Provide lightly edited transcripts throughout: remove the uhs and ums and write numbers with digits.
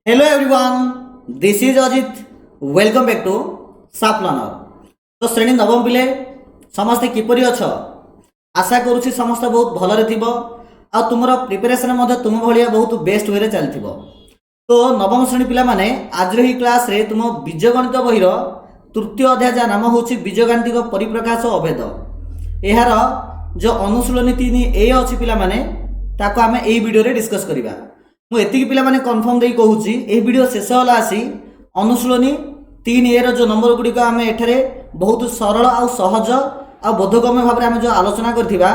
Hello everyone, this is Ajit. Welcome back to SAP Learner. तो श्रेणी नवम पिले समस्ते किपरि अछ आशा करूछि समस्त बहुत भलरे थिबो आ तुमरो प्रिपरेशन मध्ये तुम भलिया बहुत बेस्ट वे रे चलथिबो। तो नवम श्रेणी पिला माने आज रे क्लास रे तुम बीजगणित बहिर तृतीय अध्याय जा नाम होछि बीजगाणितिक परिप्रकाश अभेद। एहार जो अनुशीलनी 3 ए अछि पिला माने ताको आमे एई वीडियो रे डिस्कस करिबा। मु एतिकी पिला माने कन्फर्म देई कहूछि एई वीडियो शेष होला आसी अनुशीलनी 3 ए रो जो नंबर गुडी को आमे एठरे बहुत सरल आ सहज आ बोधगम्य भाव रे आमे जो आलोचना करथिबा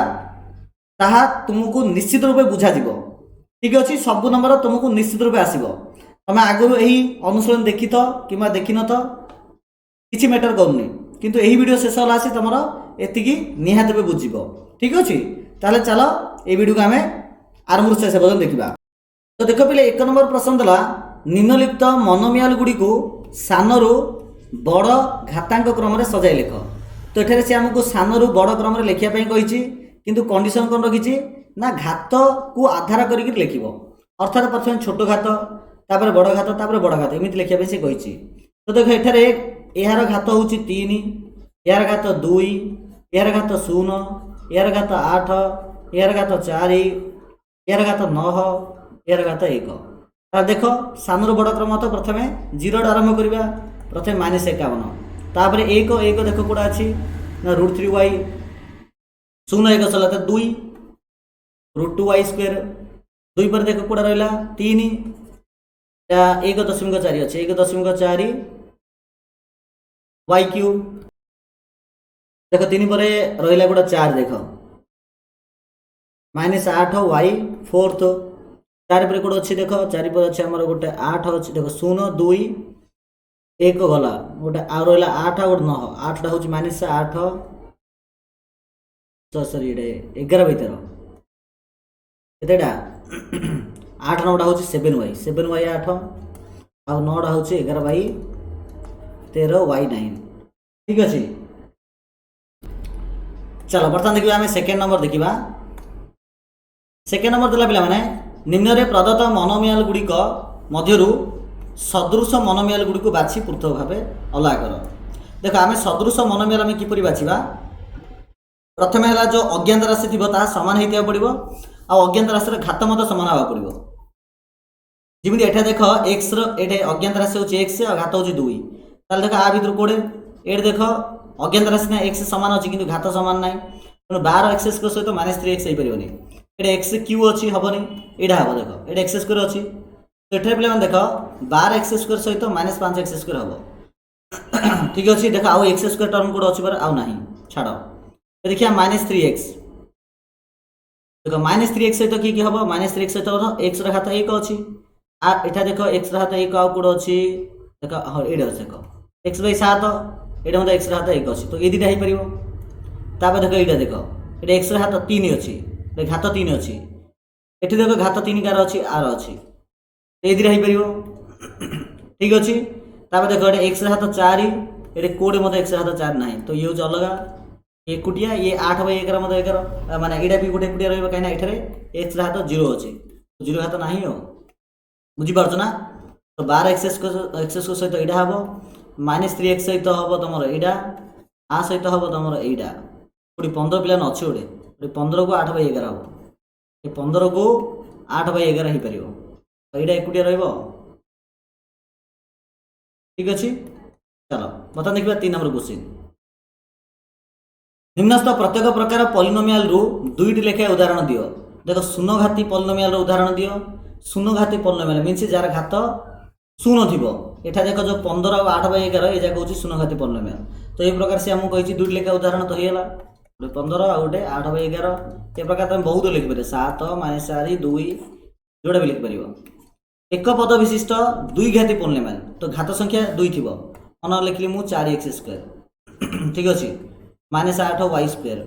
ताहा तुमको निश्चित रूपे बुझा दिबो। ठीक अछि, सब नंबर तुमको निश्चित रूपे आसीबो। तमे आगु एही अनुशीलन देखिथ किमा देखिनथ किछि मैटर करउनी, किंतु एही वीडियो शेष होला आसी तमरो एतिकी निहात पे बुझिबो। ठीक अछि, ताले चलो ए वीडियो को आमे आरंभ से पर्यंत देखिबा। तो देखो पिले 1 नंबर प्रश्न दला निम्नलिखित मोनोमियल गुडी को सानरु बड़ घातांक क्रम रे सजाई लेख। तो एठारे से हमको सानरु बड़ क्रम रे लेखिया पई कहिछि, किंतु कंडीशन कोन रखिछि ना घात को आधार करिक लेखिबो। अर्थात प्रथम छोट घात तापर बड़ घात तापर बड़ घात एमिति लेखिया पई से कहिछि। तो देखो एठारे एहार घात होछि 3, एहार घात 2, एहार घात 0, एहार घात 8, एहार घात 4, एहार घात 9, एहार घात 1। तार देखो सानरु बड़ क्रम तो प्रथमे 0 आरंभ करिबा, प्रथमे -51 तापर 1 1 देखो कोडा अछि ना √3y 0 1 सला 2 √2y स्क्वायर 2 पर देखो कोडा रहला 3 या 1.4 अछि 1.4 y क्यूब देखो 3 पर रहला कोडा 4 देखो -8 y फोर्थ 4 पर कोड अछि देखो 4 पर अछि हमर गोटे 8 अछि देखो 0 2 1 गला गोटे आ रहला 8 गोटे 9 8 टा होछि -8 सॉरी रे 11 भीतर एतेडा 8 9 टा होछि 7y 8 आ 9 टा होछि 11y 13y 9। ठीक अछि, चलो बर्तमान देखिबा हमें सेकंड नंबर देखिबा। सेकंड नंबर देला पिला माने निम्न रे प्रदत्त मोनोमियल गुडी को मध्यरु सदृश मोनोमियल गुडी को बाछि पृथक भाबे अलग कर। देखो आमे सदृश मोनोमियल आमे किपरि बाछिबा, प्रथमे हला जो अज्ञात राशि थिबो ता समान हेतिया पड़िबो आ अज्ञात राशि रे घात मत समान आबा पड़िबो। जिमिति एठा देखो x रो एठे अज्ञात राशि होछि x आ घात होछि 2 ताले देखो आ भितर कोडे एठ देखो अज्ञात राशि ना x समान अछि किंतु घात समान नै, तनो 12x को सहित -3x हे परिबोनी। एठे x क्यू अछि हबनी एडा हबो देखो एठे x स्क्वायर अछि तो एठे पिले मन देखो 12x स्क्वायर सहित -5x स्क्वायर हबो। ठीक अछि, देखो आउ x स्क्वायर टर्म कोड अछि पर आउ नाही छाडो देखिया -3x देखो -3x सहित की हबो -3x सहित x रा घात 1 अछि आ एठा देखो x रा घात 1 आउ कोड अछि देखो ह एडा अछि देखो x/7 एडा मते x रा घात 1 अछि तो ए दिटा हे परिबो। तापर देखो एडा देखो एडा x रा घात 3 अछि घात 3 अछि एठी देखो घात 3 कार अछि आर अछि ए दिरा हे परिबो। ठीक अछि, तापर देखो एडा x रा घात 4 एडे कोड मते x रा घात 4 नाही तो ये अलगा एकुटिया ये 8/11 मते 11 माने एडा भी गोटे एकुटिया रहइबो काइना एठरे x रा घात 0 अछि 0 घात नाही हो बुझी पारछ ना। तो 12x को सहित एडा हबो -3x सहित हबो तमरो एडा आ सहित हबो तमरो एडा कोडी 15 पिला न अछि ओडे 15 को 8/11 हबो ए 15 को 8/11 हे परिबो एडा एकुटिया रहइबो। ठीक अछि, चलो बता देखिबा 3 नंबर क्वेश्चन। निम्नस्थ प्रत्येक प्रकार पॉलिनोमियल रु दुईटी लेखे उदाहरण दियो। देखो शून्य घाती पॉलिनोमियल रो उदाहरण दियो। शून्य घाती पॉलिनोमियल मींस जार घात शून्य थिबो एठा देखो जो 15 और 8/11 ए जाक होची शून्य घाती पॉलिनोमियल। तो ए प्रकार से हमहु कहिची दुईटी लेखे उदाहरण तो हेला 15 आ गोटे 8/11 ए प्रकार तुम बहुत लिख पारे 7 -4 2 जोड़ा भी लिख पारिबो। एक पद विशिष्ट दुई घाती पॉलिनोमियल तो घात संख्या 2 थिबो अन लिखली मु 4x स्क्वायर। ठीक अछि -8y स्क्वायर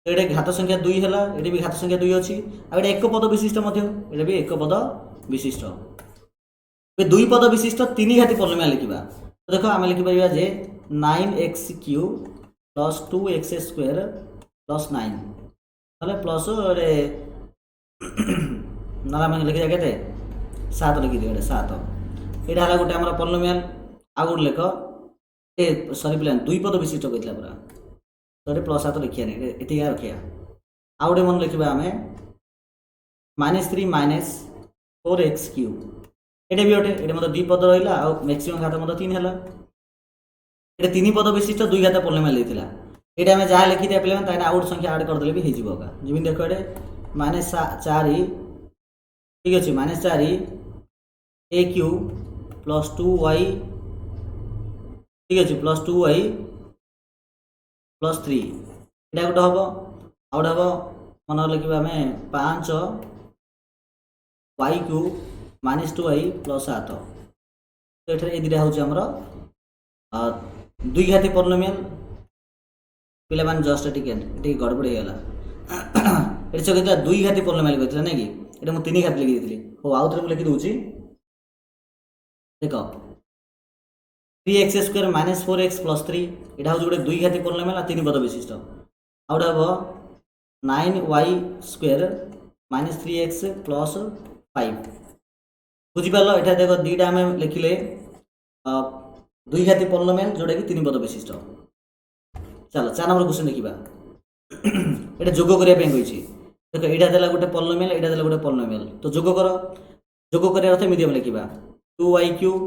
एडे घात संख्या 2 हला एडे भी घात संख्या 2 अछि आ एडे एक पद विशिष्ट मध्य एडे भी एक पद विशिष्ट ए दुई पद विशिष्ट तीन घाती पॉलिनोमियल लिखिबा। तो देखो आमे लिखि परिबा जे 9x क्यूब + 2x स्क्वायर + 9 তাহলে প্লস না আমি লিখি কেতে 7 লিখি দিও 7 एटा हला गोटे हमर पॉलिनोमियल आ गोटे लेख ए सॉरी प्लान दुई पद विशिष्ट कहला पूरा सॉरी प्लस 7 लिखिया नै एति या रखिया आ गोटे मन लिखिबा हमें -3 माइनस 4x क्यूब एटा भी ओटे एटा मतलब दुई पद रहिला आ मैक्सिमम घात मतलब 3 हला एटा तीन पद विशिष्ट दुई घात पॉलिनोमियल देथिला एटा हमें जहा लिखि दिया प्लान ताने आउट संख्या ऐड कर देले भी हे जिवो का जिबिन देखो एटे -4 ठीक अछि -4 a क्यूब प्लस 2y ठीक अछि प्लस 2y प्लस 3 एटा गोटे हबो आउट हबो मन लिखिबा हमें 5 y क्यूब -2y प्लस 7 तो एठरे ए दिरा होछि हमरो दुई घाती पॉलिनोमियल पिला मान जस्ट टिके गड़बड़ हे गला एटा से कहता दुई घाती पॉलिनोमियल कहतला नै कि एटा मु तीन घाती लिखि देथिली हो आउथरे मु लिखि दोछि देखो 3x square minus 4x plus 3 एटा हो जोडे दुई घाती पॉलिनोमियल आ तीन पद विशिष्ट आउट हबो 9y square minus 3x plus 5 बुझि पालो एटा देखो दीटा हमें लिखिले दुई घाती पॉलिनोमियल जोडा कि तीन पद विशिष्ट चलो 4 नंबर क्वेश्चन देखिबा एटा जोग करिया पे कहिछि देखो एटा देला गोटे पॉलिनोमियल एटा देला गोटे पॉलिनोमियल तो जोग करो जोग करिया अर्थ मीडियम लिखिबा 2y cube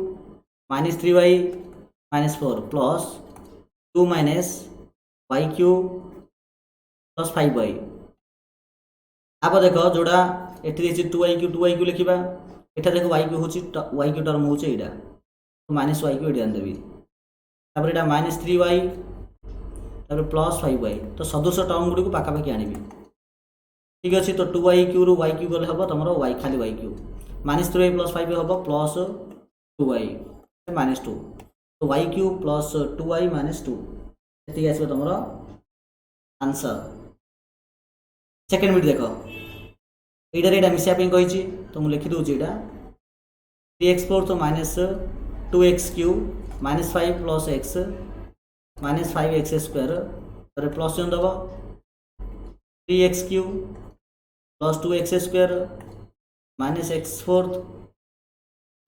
minus 3y minus 4 plus 2 minus y cube plus 5y अब देखो जोड़ा एठी देछि 2y क्यूब लिखिबा एटा देखो y क्यूब होछि y क्यूब टर्म होछि एटा तो माइनस y क्यूब एटा देबी तापर एटा माइनस 3y तापर प्लस 5y तो सदृश टर्म गुडी को पाका पाकी आनिबी ठीक अछि तो 2y क्यूब रु y क्यूब गले हबो तमरो y खाली y cube minus 3y plus 5 हबो प्लस 2y माइनस 2 तो y cube plus 2y minus 2 एति आसीबो तमरो आंसर सेकंड मिड देखो एटा रेडा मिसिया पे कहिछि तो मु लिखि दोछि एटा 3x4 तो minus 2x cube minus 5 plus x minus 5x square और प्लस जन दबो 3x cube plus 2x square minus x4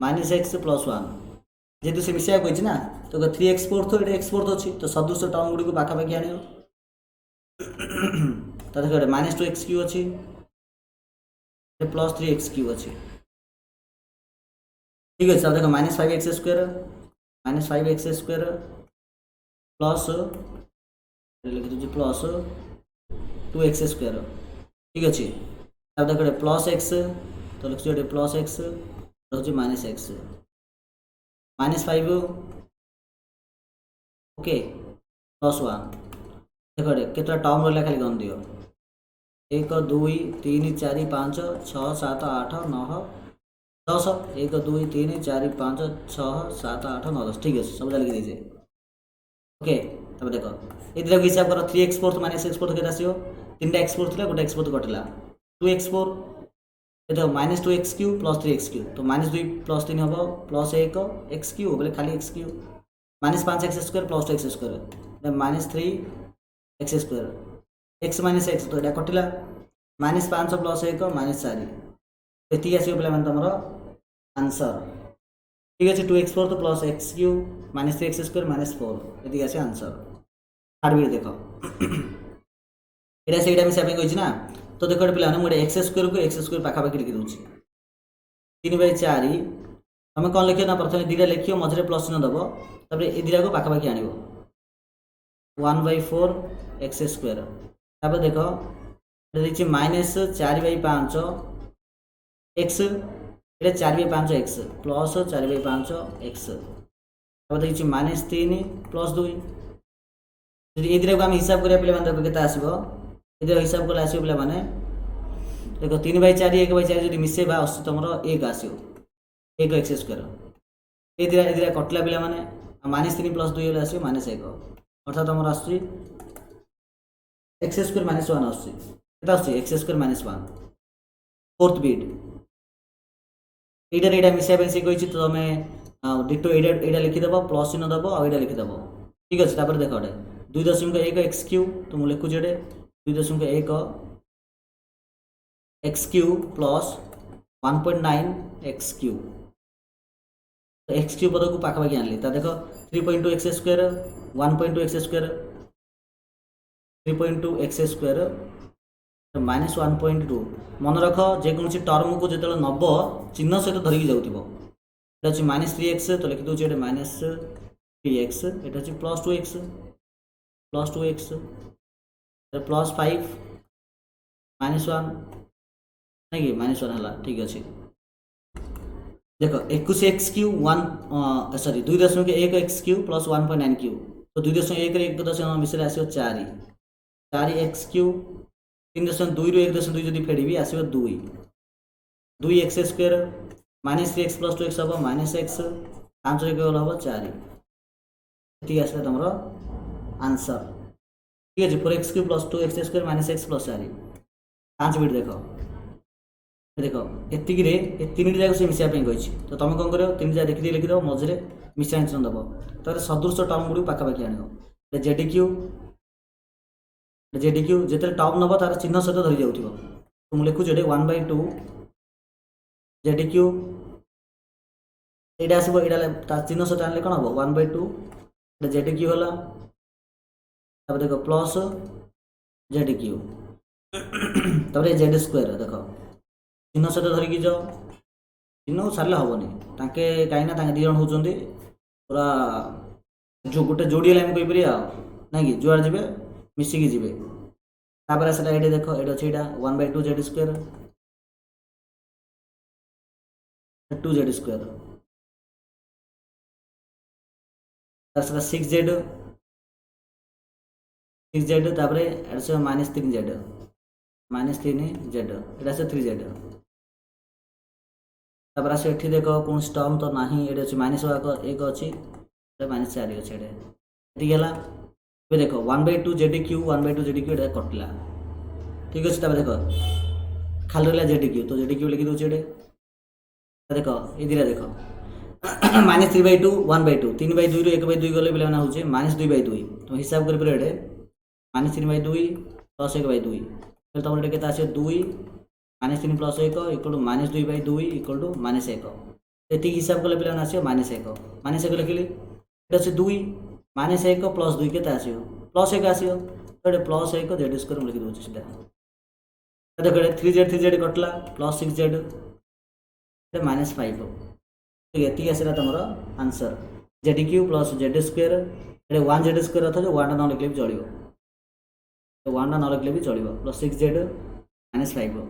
minus x plus 1 जेतु से मिसिया कहिछि ना तो 3x4 तो एटा x4 अछि तो सदृश टर्म गुडी को पाका पाकी आनियो तो देखो माइनस 2x क्यूब अछि प्लस 3x क्यूब अछि ठीक है देखो माइनस 5x स्क्वायर प्लस लिखि दो प्लस 2x स्क्वायर ठीक अछि अब देखो प्लस x तो लिखि दो प्लस x होछि minus x minus 5 okay plus 1 देखो केतरा टर्म रहला खाली गन दियो 1 2 3 4 5 6 7 8 9 10 1 2 3 4 5 6 7 8 9 10 ठीक है सब लिखि दीजिए ओके तब देखो इधर हिसाब करो 3x4 माइनस x4 केटा आसीओ तीनटा x4 थिला गोटे x4 कटला 2x4 ए देखो minus 2x cube plus 3x cube तो माइनस 2 प्लस 3 हबो प्लस 1 x क्यूब बोले खाली x cube minus 5x square plus 2x square minus 3x square x minus x तो एटा कटिला माइनस 5 प्लस 1 माइनस 4 एति आसीओ play माने तमरो answer ठीक अछि 2x4 तो plus x cube minus 3x square minus 4 एति आसी आंसर थर्ड वीडियो देखो एटा से एटा में से कहिछि ना तो देखो प्ले माने मोडे x स्क्वायर को x स्क्वायर पाखा पाखी लिखि दोछि 3/4 हम कोन लिखियो ना प्रथमे दिरा लिखियो मझरे प्लस न दबो तबरे ए दिरा को पाखा पाखी आनिबो 1/4 x स्क्वायर तब देखो देखिए माइनस 4/5 x एटा 4/5 x प्लस 4/5 x अब देखिए माइनस 3 प्लस 2 यदि ए दिरा को हम हिसाब करिया पले माने देखो केता आसीबो ए दिरा हिसाब कला आसीबो पले माने देखो 3/4 1/4 यदि मिसेबा अस तमरो 1 आसीबो 1 x स्क्वायर ए दिरा कटला पले माने माइनस 3 प्लस 2 आसीबो माइनस 1 अर्थात हमर आसी x स्क्वायर माइनस 1 आसी केता आसी x square minus 1 fourth bit एटा रेडा मिसिया पे से कहिछि तो हमें डिटो एटा लिखि देबो प्लस चिन्ह देबो आ एटा लिखि देबो ठीक अछि तापर देखो 2.1 x क्यूब तो मु लिखु जेडे 2.1 x cube plus 1.9 x cube तो एक्स क्यूब पद को पाखापाखि आनली ता देख 3.2x² 1.2x² 3.2x² -1.2 मन रख जेकोसी टर्म को जो नब चिन्ह सहित धरिकी जाऊँ अच्छे -3x तो लिखि दूसरी ये -3x ये अच्छे +2x +5 -1 नहीं कि -1 है ठीक अच्छे देख 21x³ 1 सॉरी 2.1x³ + 1.9³ तो 2.1 1.9 मिसले आसो 4x³ 3.2 ରୁ 1.2 जदि फेड़ी आसो 2x² -3x + 2x हम -x 5 गल हम 4 ये आसला तुम आंसर ठीक है 4x³ + 2x² -x + 4 5 मिनट देख एतिक तीन जाक से मिसा कही तो तुम कौन कर तीन जा देखी लिखिद मझे मिसाइन दब तो सदृश टर्म गुड़ पाखापाखि आण जेडीक्यू जिते टर्म नब तार चिन्ह सहित धरी जाऊँ तो मुझे लिखुचे 1/2 जेडीक्यू ये आसो ये चिन्ह सहित आने कौन हम 1/2 जेडीक्यू है देख प्लस जेडीक्यू Z² देख चिन्ह सहित धरिकी जाओ चिन्ह सारे हेनी ताके कहीं दिज होती पूरा जो गोटे जोड़ी है कहीपर ना कि जुआड़ जी मिसिकी जी तापर आसला ये देख ये अच्छे यहाँ 1/2 Z² 2Z² आसला 6Z तापर -3Z -3Z ये 3Z तापर आस ये देख कौन टर्म तो ना ये अच्छे -1 अच्छी -4 अच्छे ये देख 1/2 जेडीक्यू 1/2 जेडीक्यू ये कटिला ठीक अच्छे देख खाली रहा जेडीक्यू तो जेडीक्यू लिखी दूसरे देख ये दिला देख -3/2 1/2 3/2 ରୁ 1/2 गले पे हूँ -2/2 तुम हिसाब कर -3/2 + 1/2 फिर तुम ये के 2 -3 + 1 = -2/2 = -1 ये हिसाब कले पे आसो -1 लिखिली ये अच्छे 2 -1 + 2 के आसो +1 आसो तो ये +1 Z² लिखी दूसरी सीधा देख 3Z कटला +6Z -5 ठीक है आसला तुम आंसर जेडीक्यू + Z² ये 1Z² था जो 1 न लिखले भी चलो 1 न लिखले भी चलो +6Z -5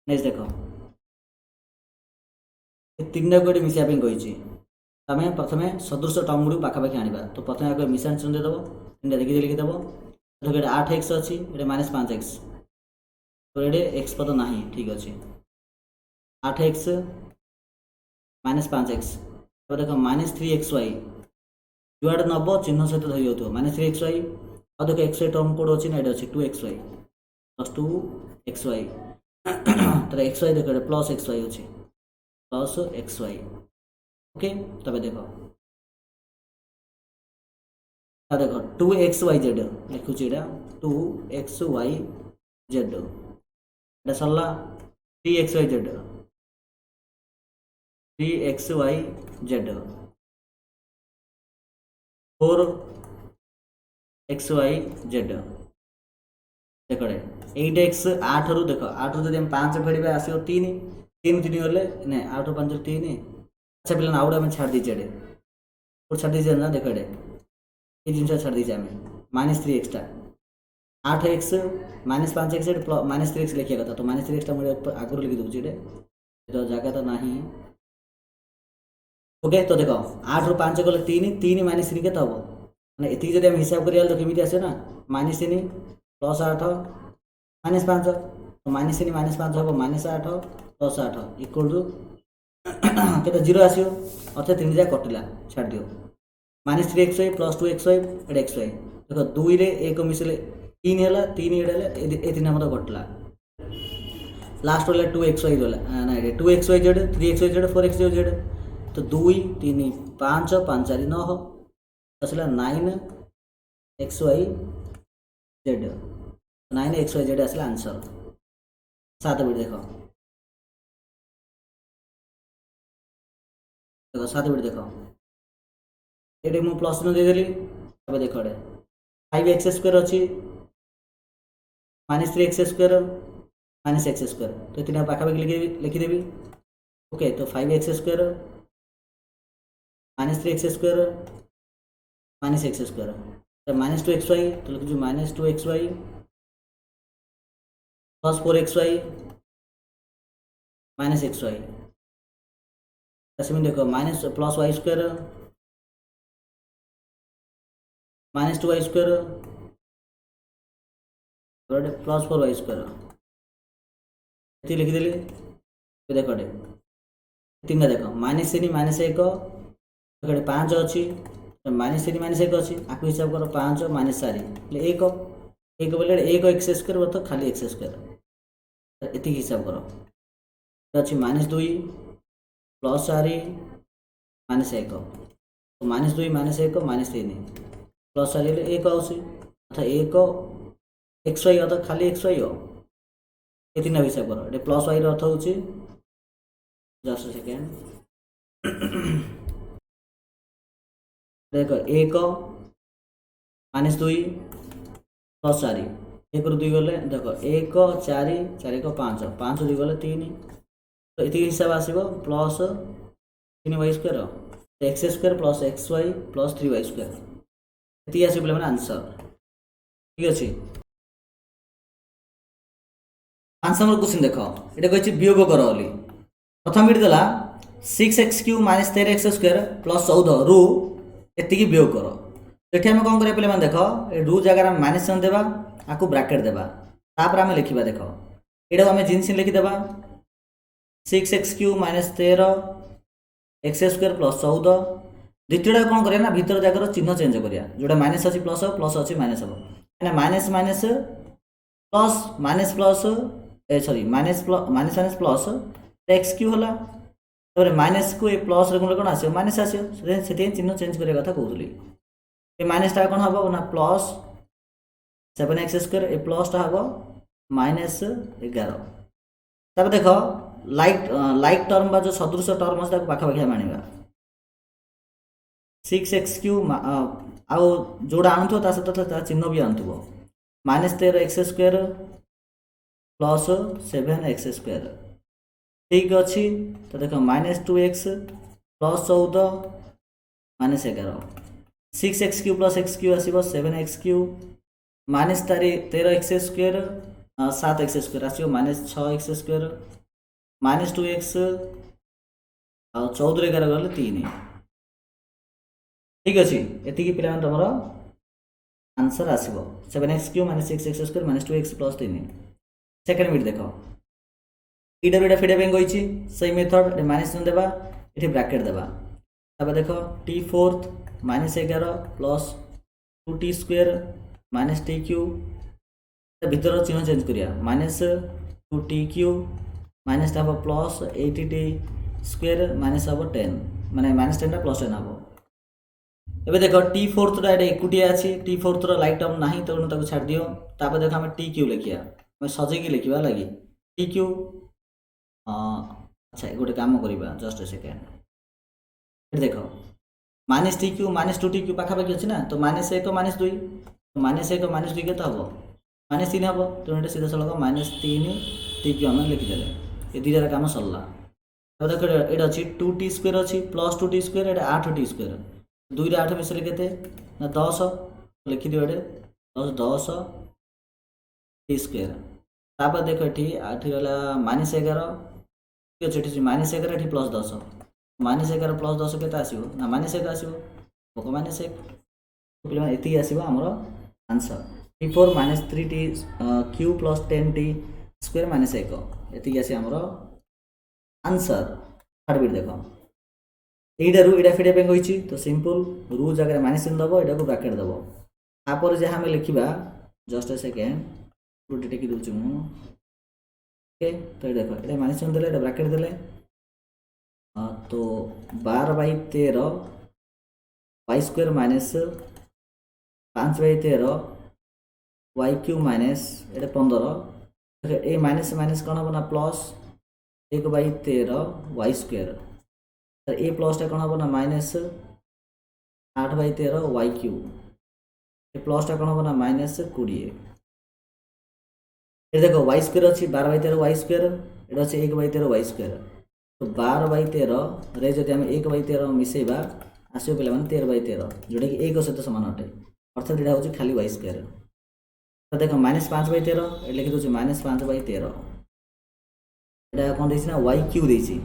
नेक्स्ट देख तीन टाक ये मिसाई कही आम प्रथम सदृश टर्म गुड़ पाखापाखि आने तो प्रथम आगे मिसान चिन्ह देदेव तीन देखिए लिखिदेव देखो ये 8x अच्छी ये -5x तो ये एक्स पद ना ठीक अच्छे 8x -5x तो देख -3xy जुआड़े नब चिन्ह सहित धरी जाऊ -3xy और देख xy टर्म कोड अच्छी ना ये अच्छे 2xy + 2xy तो xy देख +xy अच्छे +xy ओके तब देख देख 2xyz लिखुची 2xyz ये सरला 3xyz 4xyz देख 8x 8 रू देख 8 रू जब 5 फेड़े आसो 3 3 3 गले ना 8 रू 5 3 अच्छा पे आउ गए छाड़ दीचे छाड़ दीचे ना देख ये जिन छाड़ दीचे आम -3x 8x -5x -3x लिखा कथा तो -3x मुझे आगुरी लिखी दूसरी तो जगह तो ना ओके तो देख 8 रू 5 गले 3 3 -3 के हम मैंने ये जब आम हिसाब कर तो कमी आसे ना -3 + 8 -5 तो -3 -5 हम -8 + 8 = के 0 आसो अर्थात 3 जा कटिला छाड़ दियो -3xy + 2xy ये xy देख 2 रे 1 मिसले 3 है 3 ये 3 मत कटिला लास्ट वाला 2xy रहा ना 2xyz 3xyz 4xyz तो 2 3 5 5 4 9 आसला 9xyz 9xyz आसला आंसर 7 मिनट देख देखो 7 बिट देखो ये मु प्लस चिन्ह देदेली अब देख ये 5x² अच्छी -3x² -x², तो ये तीन पाखापाखि लिखिदेवी। ओके तो 5x² -3x² -x², -2xy तो लिखुछु -2xy +4xy -xy, सेम देखो minus plus y² -2y² +4y², ये लिखिदेली। देख तीन देख -3 -1 5 अच्छी -3 -1 अच्छी आपको हिसाब कर 5 -4 1 1 बोले 1x² तो खाली x², ये हिसाब कर अच्छी -2 +4 -1 तो -2 -1 -3 +4 1 आउसी अर्थात 1 xy अर्थात खाली xy हो, ये तीन हिसाब कर। ये प्लस y अर्थ हूँ जस्ट सेकेंड देख 1 -2 +4 1 ରୁ 2 गले देख 1 4 4 1 5 5 2 गले 3, तो ये हिसाब आसो plus 3y² x² + xy + 3y², ये आस पे आंसर ठीक अच्छे। 5 नंबर क्वेश्चन देख ये कही वियोग कर बोली प्रथम बिट देला 6x³ - 13x² + 14 रु एतिकी वियोग कर, तो ये कौन करें पे देख रु जगह माइनस चिन्ह देवा आपको ब्राकेट देवा तापर आम लिखा देख ये आम जिनस लिखिदेवा 6x³ - 13x² + 14, द्वितीय कौन करें भीतर जगह चिन्ह चेंज करिया जोटा माइनस अच्छी प्लस हम प्लस अच्छी माइनस हम क्या minus minus plus minus plus sorry minus minus plus x³ होला तो माइनस को ये प्लस रे कौन आसो माइनस आसो से चिन्ह चेंज करने कथा कहूली। ये माइनसटा कौन हम ना प्लस 7x² ये प्लसटा हम -11, तब देख लाइक टर्म बा जो सदृश टर्म अच्छे पाखापाखि आम आने 6x³ आउ जोड़ा आणुव ता सहित चिन्ह भी आणुव -13x² + 7x², ठीक अच्छी तो देख -2x + 14 -11 6x³ + x³ आसो 7x³ -13x² 7x² आसो -6x² -2x आ 14 11 गले 3, ठीक अच्छे ये पे तुम आंसर आसो 7x³ - 6x² -2x + 3। Second bit देख इटा फिटा कही से मेथड माइनस चिन्ह देवा ये ब्राकेट देवा तब देख t4 -11 + 2t² -tq भीतर चिन्ह चेंज करिया -2tq माइनस हम प्लस 8t² माइनस हम 10 माने -10 + 10 हम। एबे देख t4 ये एकुटिया अच्छी t4 लाइक टर्म ना तेणु छाड़ दियो तापर देख आम tq लिखिया सजेकी लिखा लगे tq अच्छा गोटे काम करवा जस्ट ए सेकेंड देख -tq -2tq पाखापाखि अच्छी ना तो -1 -2 -1 -2 के हम -3 हम तेणु सीधा सड़क -3tq आम लिखिदे ये दुईटार कम सरला। तो देख ये अच्छी 2t² अच्छी + 2t² ये 8t², 2 रे 8 मिसले के 10 लिखिद ये 10 t², तापर देख ये गला -11 ठीक अच्छे -11 ये +10 -11 + 10 के आसो ना -1 आसो भोक -1 ये आसो आमर आंसर t4 -3tq + 10t² -1 ये आस आमर आंसर। थर्ड बिट देख यहीटा रु इटा फिटा कही तो सिंपल रु जगह माइनस चिन्ह दब यहाँ को ब्राकेट दब तापर जहाँ आम लिखा जस्ट ए सेकेंड रुटी टेकी दूसरी ओके तो ये देख ये माइनस चिन्ह देले ब्राकेट देले तो 12/13 y² -5/13 y³ माइनस ये 15 ये माइनस माइनस कौन हम ना प्लस 1/13 y², ए प्लसटा कौन हम ना माइनस 8/13 वाई क्यू ए प्लसटा कौन हम ना माइनस 20 ये देखो वाई स्क्वायर अच्छी 12/13 वाई स्क्वायर ये अच्छे 1/13 वाई स्क्वायर तो 12/13 रे जब आम 1/13 मिसेबा आसो पे 13/13 जोटा कि 1 सहित सामान अटे अर्थात यहाँ हूँ खाली वाई स्क्वायर तो देख -5/13 लिखि दूसरी -5/13 यहाँ कौन देना वाई क्यू देसी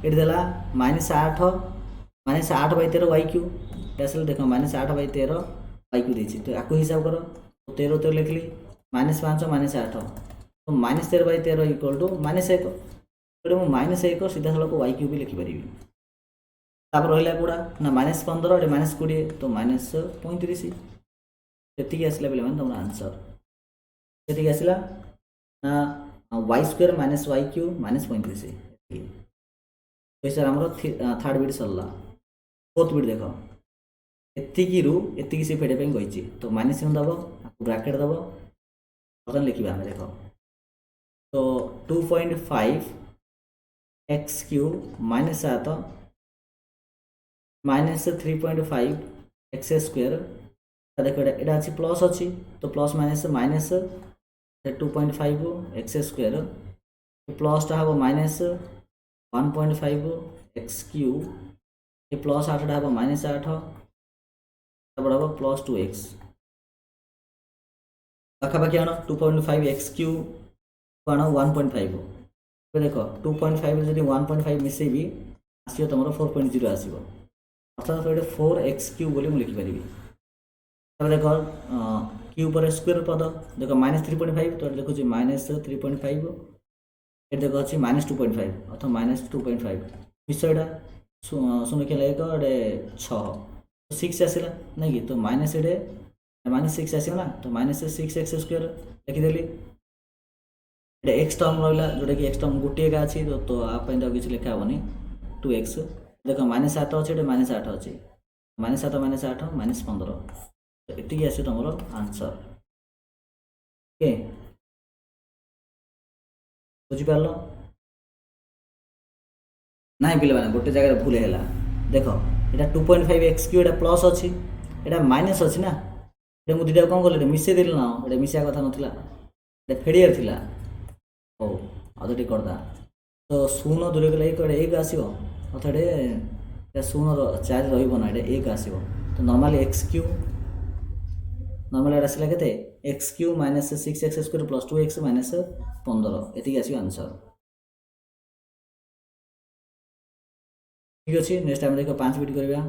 ये देला -8 -8/13 वाई क्यू आस देख -8/13 वाई क्यू देसी तो आपको हिसाब कर तो 13 लिखली -5 -8 तो -13/13 इक्वल टू -1 तो मुझे -1 सीधा सड़क वाई क्यू भी लिखिपारि तापर रहा कौड़ा ना -15 ये -20 तो -35 ये आसला पे तुम आंसर ये आसला ना वाई स्क्वायर माइनस वाई क्यू -35 तो सर आम थर्ड बिट सरला फोर्थ बिट देख एति से फेड़े कही तो माइनस दब ब्राकेट दब बर्तमान लिखा आम देख तो 2.5 एक्स क्यू -7 -3.5 एक्स स्क्वायर देख यहाँ अच्छी प्लस अच्छी तो plus minus minus 2.5 x square प्लसटा हम -1.5 एक्स क्यू ये प्लस 8 हम -8 तापर हम +2x पाखापाखि आण 2.5 एक्स क्यू आण 1.5 देख 2.5 जब 1.5 मिसेबी आसो तुम 4.0 आसो अर्थात ये 4x क्यू बोली मुझे लिखिपारि देख क्यू पर स्क्वायर पद देख -3.5 तो देखुची -3.5 ये देख अच्छी -2.5 अथवा -2.5 विषयटा शून्य खेल 1 ये 6 6 आसला नहीं कि तो -6 आसना तो -6x स्क्वायर लिखिदेली एक्स टर्म रहा जोटा कि एक्स टर्म गोटे का अच्छी तो आप किसी लिखा हेनी 2x देख -7 अच्छे -8 अच्छे -7 -8 -15 ये आस तुम आंसर ओके बुझिपार ना पे गोटे जगह भूल है देख यहाँ 2.5 एक्स क्यू यहाँ प्लस अच्छी यहाँ माइनस अच्छी ना ये मुझे दुटा कौन कल मिसई देली ना ये मिसा कथा नाला ये फेड़ियार थी हो अदे करदा तो 0 दूर गले 1 आसो अर्थात ये 0 4 रहा ये 1 आसो तो नॉर्मली एक्स क्यू नॉर्मल आसला के x Q -6x square +2x -15 ये आसो आंसर ठीक अच्छे नेक्स्ट टाइम देख 5 बिट करवा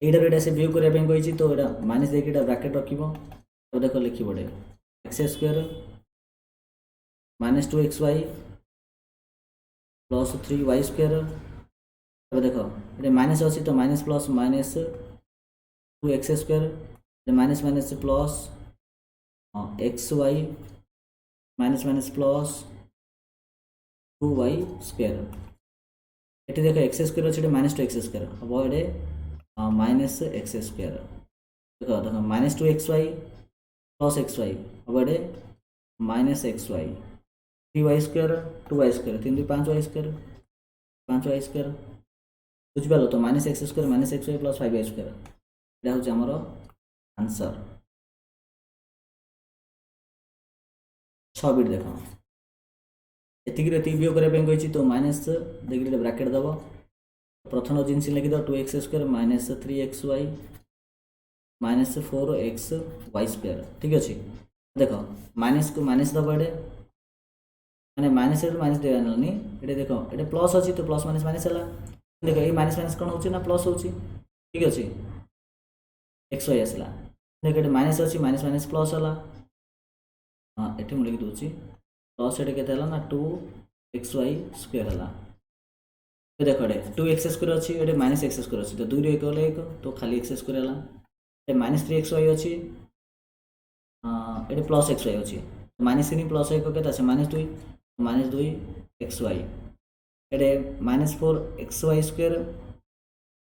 यहाँ से व्यू करने कही तो यहाँ माइनस देखिए ब्राकेट रख तो देख लिख x square -2xy +3y square देख ये माइनस अच्छी तो minus plus -2x square minus minus plus xy minus plus 2y square ये देख एक्स स्क्वायर अच्छे -2x स्क्वायर हम ये -x स्क्वायर देख देख -2xy +xy हम ये -xy 3y square 2y square 3 2 5y square 5y square बुझिपार तो -x square -xy +5y square यहाँ हूँ आमर आंसर 6 बिट देख ये व्यू करने कही तो माइनस देखिए ब्राकेट दब प्रथम जिनस लिखिद 2x square -3xy -4xy square ठीक अच्छे देख माइनस को माइनस दब ये मैंने माइनस माइनस देनी ये देख ये प्लस अच्छी तो प्लस माइनस माइनस है देख ये माइनस माइनस कौन हो प्लस हो ठीक अच्छे xy आसला देख ये माइनस अच्छी माइनस माइनस प्लस है हाँ ये मुझे लिखि दूसरी प्लस ये के ना 2xy स्क्वायर है तो देख ये 2x स्क्वायर अच्छी ये -x स्क्वायर अच्छी तो 2 1 गले 1 तो खाली x स्क्वायर है -3xy अच्छी ये +xy अच्छी -3 +1 के -2 -2xy ये -4xy स्क्वायर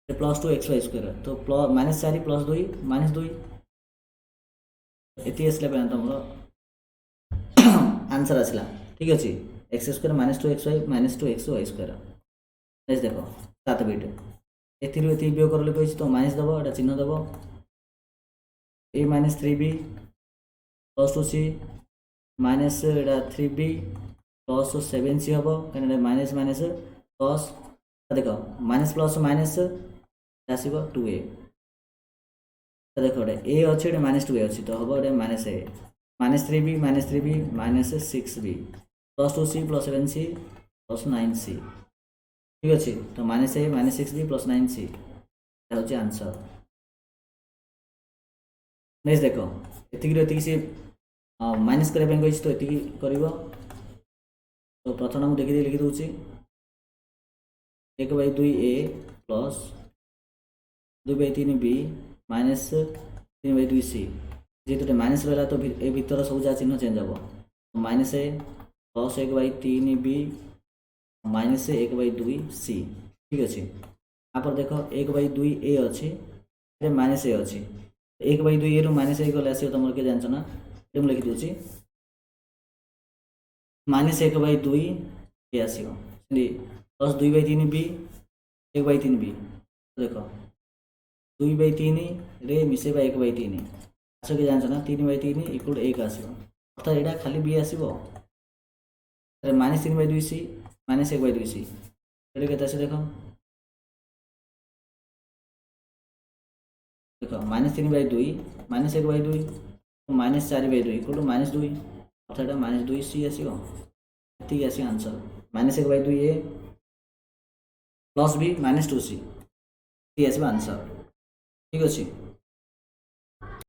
+2xy स्क्वायर तो -4 +2 -2 ये आसला तुम आंसर आसला ठीक अच्छे x square minus 2xy minus 2xy square next देखो 7 बिट एथिरु एथि बियोग करले कहिस तो माइनस दबो एटा चिन्ह दबो a minus 3b plus 2c minus Etah 3b plus 7c हबो कने माइनस माइनस प्लस देखो माइनस प्लस माइनस आसीबो 2a देखो ए अच्छे माइनस 2a अच्छी तो हम minus a minus 3b minus 6b plus 2c plus 7c plus 9c ठीक अच्छे तो minus a minus 6b plus 9c हूँ आंसर नेक्स्ट देखो एतिक सी माइनस करने तो ये कर तो प्रथम मुझे देखिए लिखी दूसरी 1/2 ए प्लस 2/3 बी माइनस 3/2 सी जेहेतु माइनस रहा तो ए भीतर सब जहाँ चिन्ह चेंज हम माइनस ए प्लस 1/3 बी माइनस 1/2 सी ठीक अच्छे आप देख 1/2 ए अच्छे माइनस ए अच्छे 1/2 ए रु माइनस ए गले आस तुम किए जान ना ये मुझे लिखी दूसरी माइनस 1/2 ए आसो प्लस 2/3 बी 1/3 बी देख 2/3 रे मिसेबा 1/3 आस कि जान ना 3/3 इक्वल 1 आसो अर्थात यहाँ खाली बी आसो माइनस 3/2 सी माइनस 1/2 सी ये के देख देख minus 3/2 minus 1/2 minus 4/2 equal to minus 2 अर्थात माइनस 2 सी आसो ठीक आस answer minus 1/2 a plus b minus 2 c ये आस आंसर ठीक अच्छे।